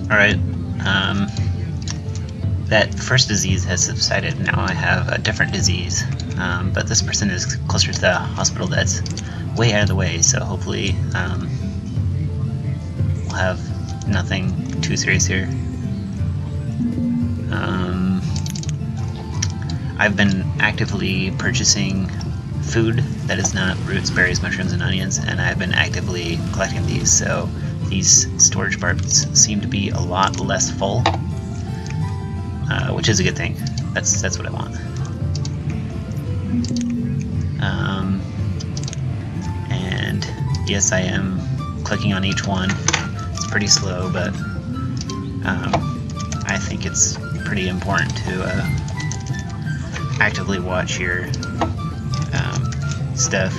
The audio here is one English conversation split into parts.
Alright, that first disease has subsided. Now I have a different disease, but this person is closer to the hospital that's way out of the way, so hopefully we'll have nothing too serious here. I've been actively purchasing food that is not roots, berries, mushrooms, and onions, and I've been actively collecting these, so these storage parts seem to be a lot less full, which is a good thing. That's what I want. And yes, I am clicking on each one. It's pretty slow, but I think it's pretty important to actively watch your stuff.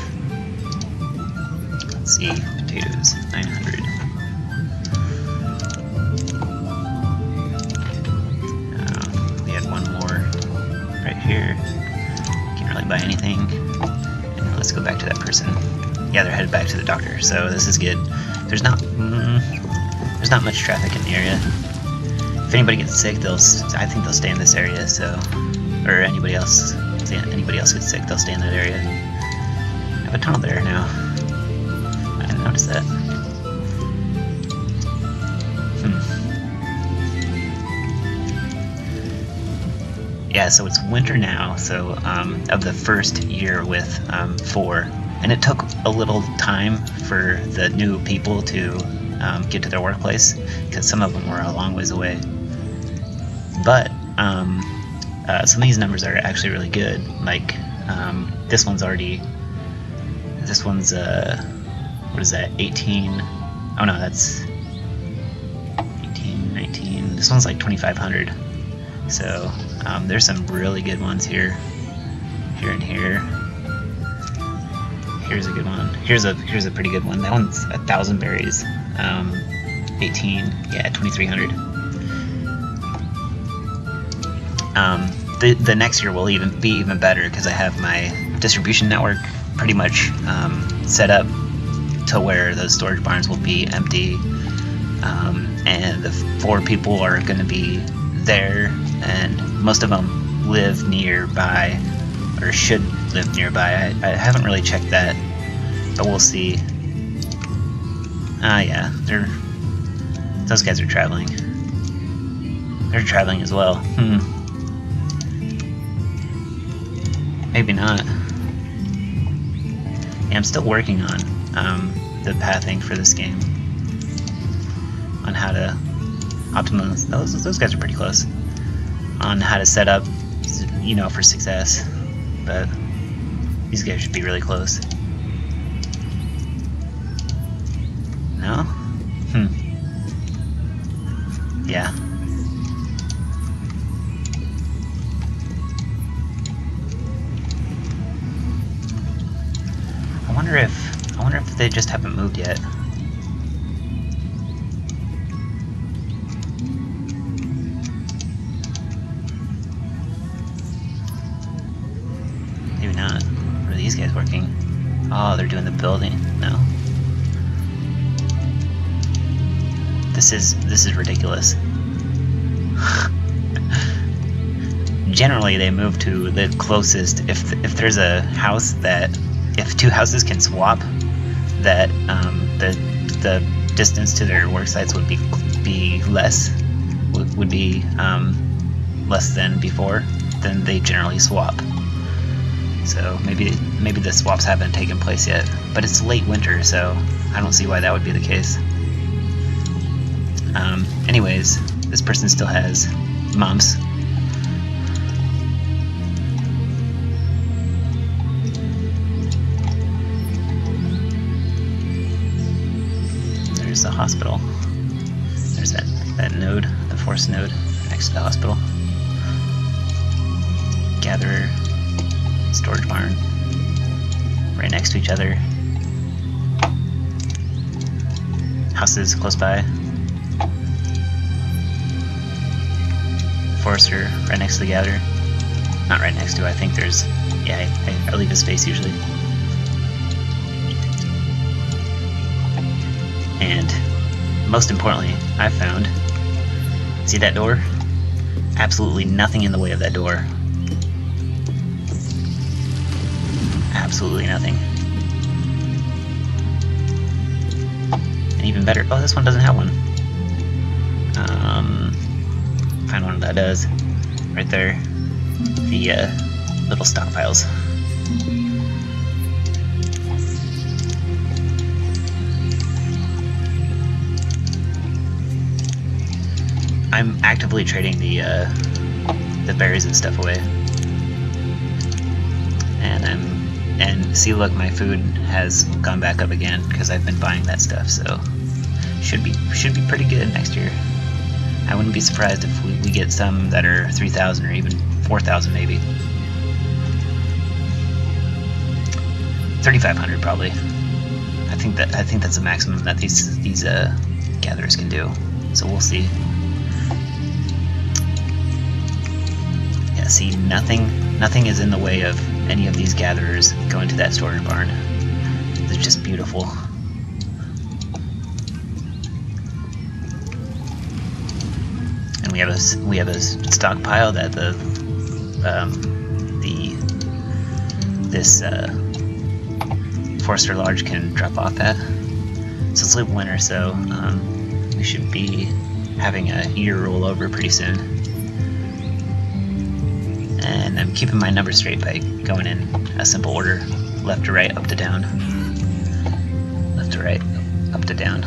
Let's see, potatoes, 900. We had one more right here. Can't really buy anything. And let's go back to that person. Yeah, they're headed back to the doctor, so this is good. There's not much traffic in the area. If anybody gets sick, I think they'll stay in this area. So, or anybody else gets sick, they'll stay in that area. I have a tunnel there now. I didn't notice that. Yeah, so it's winter now, so of the first year with 4, and it took a little time for the new people to get to their workplace, because some of them were a long ways away. But some of these numbers are actually really good. Like this one's what is that, 18? Oh no, that's 18, 19. This one's like 2,500. So there's some really good ones here and here. Here's a good one. Here's a pretty good one. That one's 1,000 berries. 18, yeah, 2,300. The next year will be even better, because I have my distribution network pretty much set up to where those storage barns will be empty, and the 4 people are going to be there, and most of them live nearby, or should live nearby. I haven't really checked that, but we'll see. Yeah, those guys are traveling. They're traveling as well. Maybe not. Yeah, I'm still working on the pathing for this game, on how to optimize. Those guys are pretty close on how to set up, for success. But these guys should be really close. No? Yeah. I wonder if they just haven't moved yet. Maybe not. What are these guys working? Oh, they're doing the building. No. This is ridiculous. Generally, they move to the closest. If there's a house if 2 houses can swap, that the distance to their work sites would be less than before, then they generally swap. So maybe the swaps haven't taken place yet, but it's late winter, so I don't see why that would be the case. Anyways, this person still has mumps. There's the hospital. There's that node, the force node next to the hospital. Gatherer, storage barn, right next to each other. Houses close by. Forester right next to the gatherer. Not right next to, I think there's, yeah, I leave a space usually. And most importantly, I found See that door? Absolutely nothing in the way of that door. Absolutely nothing. And even better, oh, this one doesn't have one. Find one that does. Right there. The little stockpiles. I'm actively trading the berries and stuff away. And see, look, my food has gone back up again because I've been buying that stuff, so should be pretty good next year. I wouldn't be surprised if we get some that are 3,000 or even 4,000 maybe. 3,500 probably. I think that's the maximum that these gatherers can do. So we'll see. Yeah, see, nothing is in the way of any of these gatherers going to that storage barn. They're just beautiful. And we have a stockpile that this Forester Large can drop off at. So it's late winter, so we should be having a year roll over pretty soon. And I'm keeping my numbers straight by going in a simple order: left to right, up to down, left to right, up to down.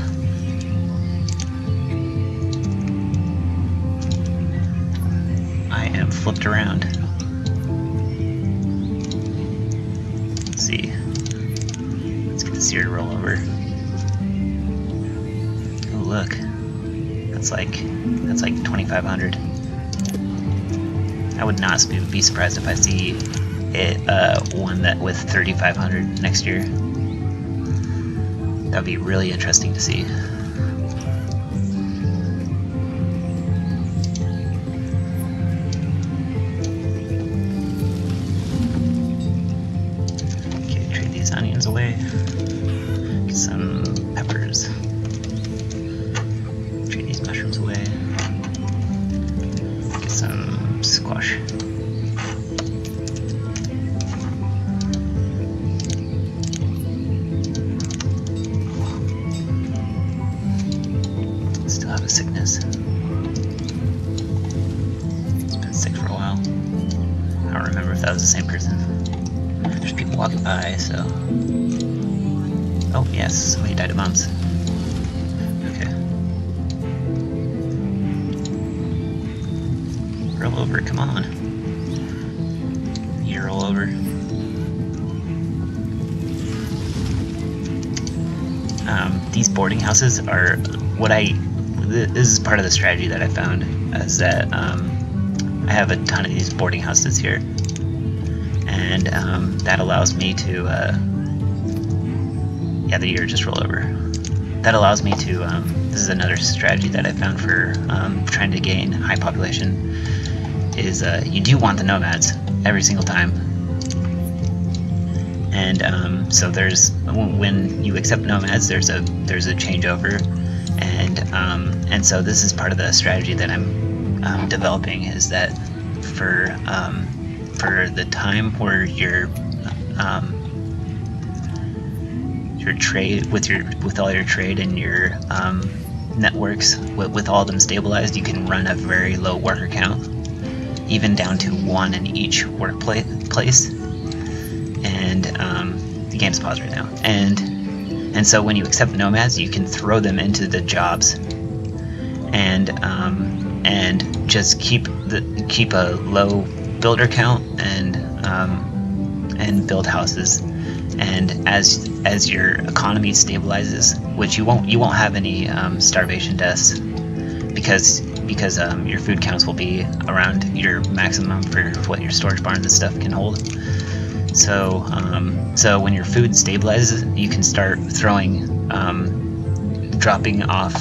I am flipped around. Let's see. Let's get this here to roll over. Oh, look. That's like 2,500. I would not be surprised if I see it one that with 3,500 next year. That'd be really interesting to see. Okay, trade these onions away. Get some peppers. Trade these mushrooms away. Get some squash. Still have a sickness. It's been sick for a while. I don't remember if that was the same person. There's people walking by, so... Oh, yes, somebody died of mumps. Okay. Roll over, come on. You roll over. These boarding houses are what this is part of the strategy that I found, is that I have a ton of these boarding houses here, and that allows me to yeah, the year just roll over. That allows me to this is another strategy that I found for trying to gain high population, is you do want the nomads every single time. And so there's, when you accept nomads, there's a changeover, and so this is part of the strategy that I'm developing, is that for the time where your trade with all your trade and your networks with all of them stabilized, you can run a very low worker count, even down to 1 in each workplace. And the game's paused right now. And so when you accept nomads, you can throw them into the jobs, and just keep a low builder count and build houses. And as your economy stabilizes, which you won't have any starvation deaths, because your food counts will be around your maximum for what your storage barns and stuff can hold. So so when your food stabilizes, you can start dropping off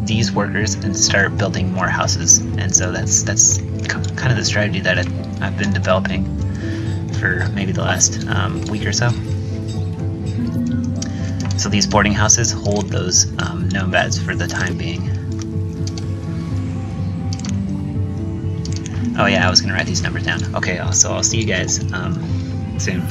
these workers and start building more houses. And so that's kind of the strategy that I've been developing for maybe the last week or so. So these boarding houses hold those nomads for the time being. Oh yeah, I was gonna write these numbers down. Okay, so I'll see you guys soon.